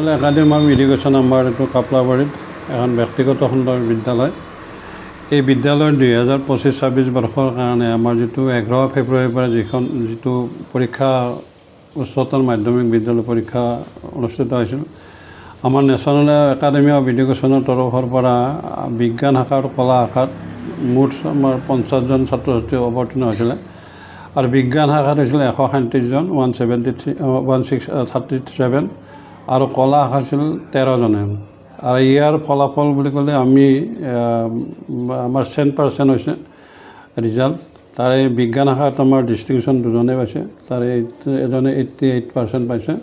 National academy of education আমাৰ এইটো কাপলাবাৰীত এখন ব্যক্তিগত খণ্ডৰ বিদ্যালয়। এই বিদ্যালয়ৰ 2025-26 বৰ্ষৰ কাৰণে আমাৰ যিটো 11 ফেব্ৰুৱাৰীৰ পৰা যিটো পৰীক্ষা উচ্চতৰ মাধ্যমিক বিদ্যালয় পৰীক্ষা অনুষ্ঠিত হৈছিল, আমাৰ নেশ্যনেল একাডেমি অফ এডুকেশ্যনৰ তৰফৰ পৰা বিজ্ঞান শাখা আৰু কলা শাখাত মুঠ আমাৰ 50জন ছাত্ৰ ছাত্ৰী অৱতীৰ্ণ হৈছিলে আৰু বিজ্ঞান শাখাত হৈছিল 137জন 137 আৰু কলা শাখা আছিল 13জনে। আৰু ইয়াৰ ফলাফল বুলি ক'লে আমি আমাৰ 100% হৈছে ৰিজাল্ট। তাৰে বিজ্ঞান শাখাত আমাৰ ডিষ্টিংশ্যন 2জনে পাইছে, তাৰে এজনে 88% পাইছে।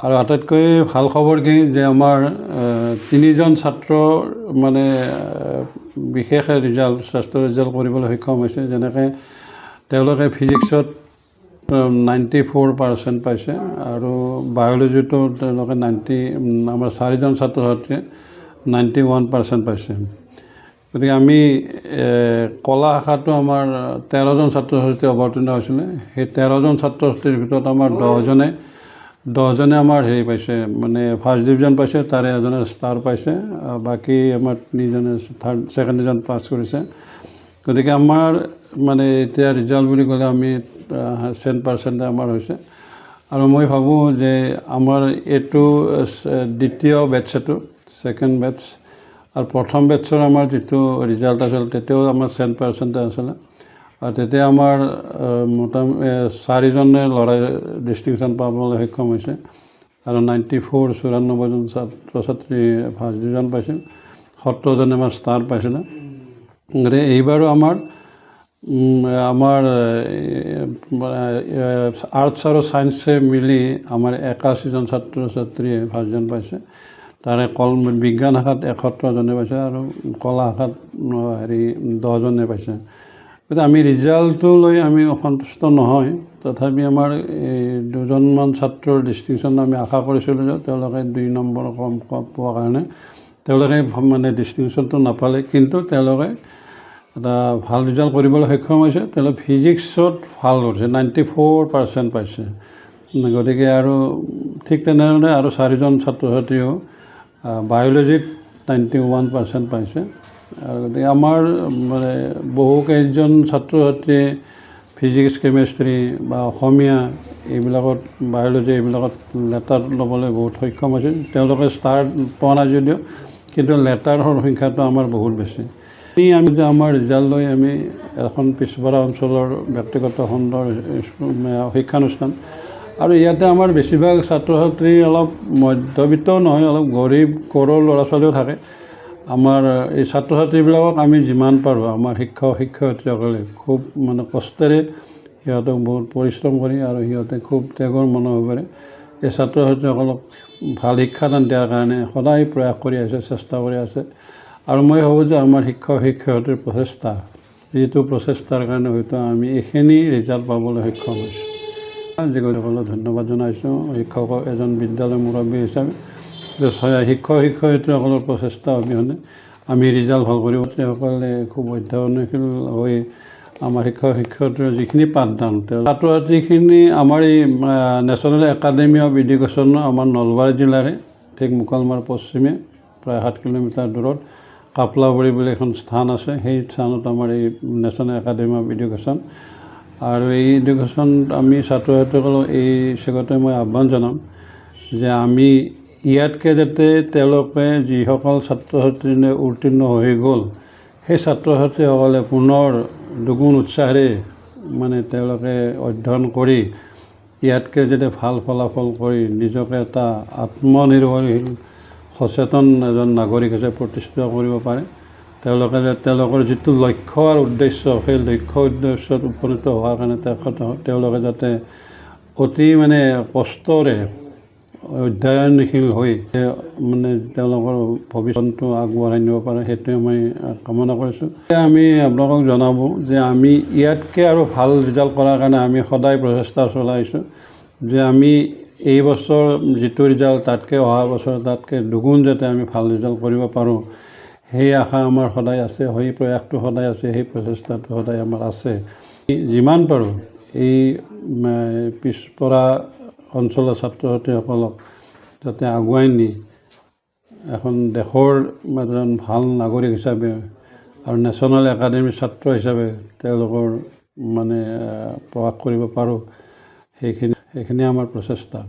আৰু আটাইতকৈ ভাল খবৰ কি যে আমাৰ 3জন ছাত্ৰ মানে বিশেষ শ্ৰেষ্ঠ ৰিজাল্ট কৰিবলৈ সক্ষম হৈছে। যেনেকৈ তেওঁলোকে ফিজিক্সত 94% পাইছে আৰু বায়'লজিটো তেওঁলোকে আমাৰ 4জন ছাত্ৰ ছাত্ৰীয়ে 91% পাইছে। গতিকে আমি কলা শাখাটো আমাৰ 13জন ছাত্ৰ ছাত্ৰী অৱতীৰ্ণ হৈছিলে। সেই 13জন ছাত্ৰ ছাত্ৰীৰ ভিতৰত আমাৰ 10জনে আমাৰ পাইছে, মানে ফাৰ্ষ্ট ডিভিজন পাইছে, তাৰে এজনে ষ্টাৰ পাইছে, বাকী আমাৰ 3জনে ছেকেণ্ড ডিভিজন পাছ কৰিছে। গতিকে আমাৰ মানে এতিয়া ৰিজাল্ট বুলি ক'লে আমি 100% আমাৰ হৈছে। আৰু মই ভাবোঁ যে আমাৰ এইটো দ্বিতীয় বেটছ, এইটো ছেকেণ্ড বেটছ। আৰু প্ৰথম বেটছৰ আমাৰ যিটো ৰিজাল্ট আছিল তেতিয়াও আমাৰ 100% আছিলে। আৰু তেতিয়া আমাৰ মোটামুটি 4জনে ল'ৰাই ডিষ্টিংশ্যন পাবলৈ সক্ষম হৈছে আৰু 94জন ছাত্ৰ ছাত্ৰী ফাৰ্ষ্ট ডিভিজন পাইছিল, 17জনে আমাৰ ষ্টাৰ পাইছিলে। গতিকে এইবাৰো আমাৰ আৰ্টছ আৰু ছায়েন্সে মিলি আমাৰ 81জন ছাত্ৰ ছাত্ৰীয়ে ফাৰ্ষ্ট ডিভিজন পাইছে। তাৰে বিজ্ঞান শাখাত 71জনে পাইছে আৰু কলা শাখাত 10জনে পাইছে। গতিকে আমি ৰিজাল্টটো লৈ আমি অসন্তুষ্ট নহয়, তথাপি আমাৰ 2জনমান ছাত্ৰৰ ডিষ্টিংশ্যন আমি আশা কৰিছিলোঁ যে তেওঁলোকে 2 নম্বৰ কম পোৱাৰ কাৰণে তেওঁলোকে মানে ডিষ্টিংশ্যনটো নাপালে, কিন্তু তেওঁলোকে এটা ভাল ৰিজাল্ট কৰিবলৈ সক্ষম হৈছে। তেওঁলোকে ফিজিক্সত ভাল কৰিছে, 94% পাইছে। গতিকে আৰু ঠিক তেনেধৰণে আৰু 4জন ছাত্ৰ ছাত্ৰীয়েও বায়'লজিত 91% পাইছে। আৰু গতিকে আমাৰ মানে বহুকেইজন ছাত্ৰ ছাত্ৰীয়ে ফিজিক্স, কেমেষ্ট্ৰি বা অসমীয়া এইবিলাকত, বায়'লজি এইবিলাকত লেটাৰ ল'বলৈ বহুত সক্ষম হৈছে। তেওঁলোকে ষ্টাৰ পোৱা নাই যদিও কিন্তু লেটাৰৰ সংখ্যাটো আমাৰ বহুত বেছি। আমি যে আমাৰ ৰিজাল্ট লৈ আমি এখন পিছপৰা অঞ্চলৰ ব্যক্তিগত খণ্ডৰ শিক্ষানুষ্ঠান, আৰু ইয়াতে আমাৰ বেছিভাগ ছাত্ৰ ছাত্ৰী অলপ মধ্যবিত্ত নহয়, অলপ গৰীব ঘৰৰ ল'ৰা ছোৱালীও থাকে। আমাৰ এই ছাত্ৰ ছাত্ৰীবিলাকক আমি যিমান পাৰোঁ, আমাৰ শিক্ষক শিক্ষয়িত্ৰীসকলে খুব মানে কষ্টেৰে সিহঁতক বহুত পৰিশ্ৰম কৰি আৰু সিহঁতে খুব ত্যাগৰ মনোভাৱেৰে এই ছাত্ৰ ছাত্ৰীসকলক ভাল শিক্ষাদান দিয়াৰ কাৰণে সদায় প্ৰয়াস কৰি আছে, চেষ্টা কৰি আছে। আৰু মই ভাবোঁ যে আমাৰ শিক্ষক শিক্ষয়িত্ৰীৰ প্ৰচেষ্টা, যিটো প্ৰচেষ্টাৰ কাৰণে হয়তো আমি এইখিনি ৰিজাল্ট পাবলৈ সক্ষম হৈছোঁ। যিসকলক ধন্যবাদ জনাইছোঁ শিক্ষকৰ এজন বিদ্যালয় মুৰব্বী হিচাপে, যে শিক্ষক শিক্ষয়িত্ৰীসকলৰ প্ৰচেষ্টা অবিহনে আমি ৰিজাল্ট ভাল কৰিব। তেওঁলোকে খুব অধ্যয়নশীল হৈ আমাৰ শিক্ষক শিক্ষয়িত্ৰীৰ যিখিনি পাঠদান, ছাত্ৰ ছাত্ৰীখিনি আমাৰ এই নেশ্যনেল একাডেমি অফ এডুকেশ্যন আমাৰ নলবাৰী জিলাৰে ঠিক মুকালমাৰ পশ্চিমে প্ৰায় 7 কিলোমিটাৰ দূৰত কাপলাবাৰী বুলি এখন স্থান আছে। সেই স্থানত আমাৰ এই নেশ্যনেল একাডেমি অফ এডুকেশ্যন। আৰু এই এডুকেশ্যন আমি ছাত্ৰ ছাত্ৰীসকলক এই চেগতে মই আহ্বান জনাম যে আমি ইয়াতকৈ যাতে তেওঁলোকে যিসকল ছাত্ৰ ছাত্ৰী উত্তীৰ্ণ হৈ গ'ল, সেই ছাত্ৰ ছাত্ৰীসকলে পুনৰ দুগুণ উৎসাহেৰে মানে তেওঁলোকে অধ্যয়ন কৰি ইয়াতকৈ যাতে ভাল ফলাফল কৰি নিজকে এটা আত্মনিৰ্ভৰশীল সচেতন এজন নাগৰিক হিচাপে প্ৰতিষ্ঠিত কৰিব পাৰে। তেওঁলোকে যে তেওঁলোকৰ যিটো লক্ষ্য আৰু উদ্দেশ্য, সেই লক্ষ্য উদ্দেশ্যত উপনীত হোৱাৰ কাৰণে তেওঁলোকে যাতে অতি মানে কষ্টৰে অধ্যয়নশীল হৈ মানে তেওঁলোকৰ ভৱিষ্যতটো আগবঢ়াই নিব পাৰে, সেইটোৱে মই কামনা কৰিছোঁ। আমি আপোনালোকক জনাব যে আমি ইয়াতকৈ আৰু ভাল ৰিজাল্ট কৰাৰ কাৰণে আমি সদায় প্ৰচেষ্টা চলাইছোঁ, যে আমি এই বছৰ যিটো ৰিজাল্ট তাতকৈ অহা বছৰ তাতকৈ দুগুণ যাতে আমি ভাল ৰিজাল্ট কৰিব পাৰোঁ, সেই আশা আমাৰ সদায় আছে, সেই প্ৰয়াসটো সদায় আছে, সেই প্ৰচেষ্টাটো সদায় আমাৰ আছে। যিমান পাৰোঁ এই পিছপৰা অঞ্চলৰ ছাত্ৰ ছাত্ৰীসকলক যাতে আগুৱাই নি এখন দেশৰ এজন ভাল নাগৰিক হিচাপে আৰু নেশ্যনেল একাডেমীৰ ছাত্ৰ হিচাপে তেওঁলোকৰ মানে প্ৰকাশ কৰিব পাৰোঁ সেইখিনি আমাৰ প্ৰচেষ্টা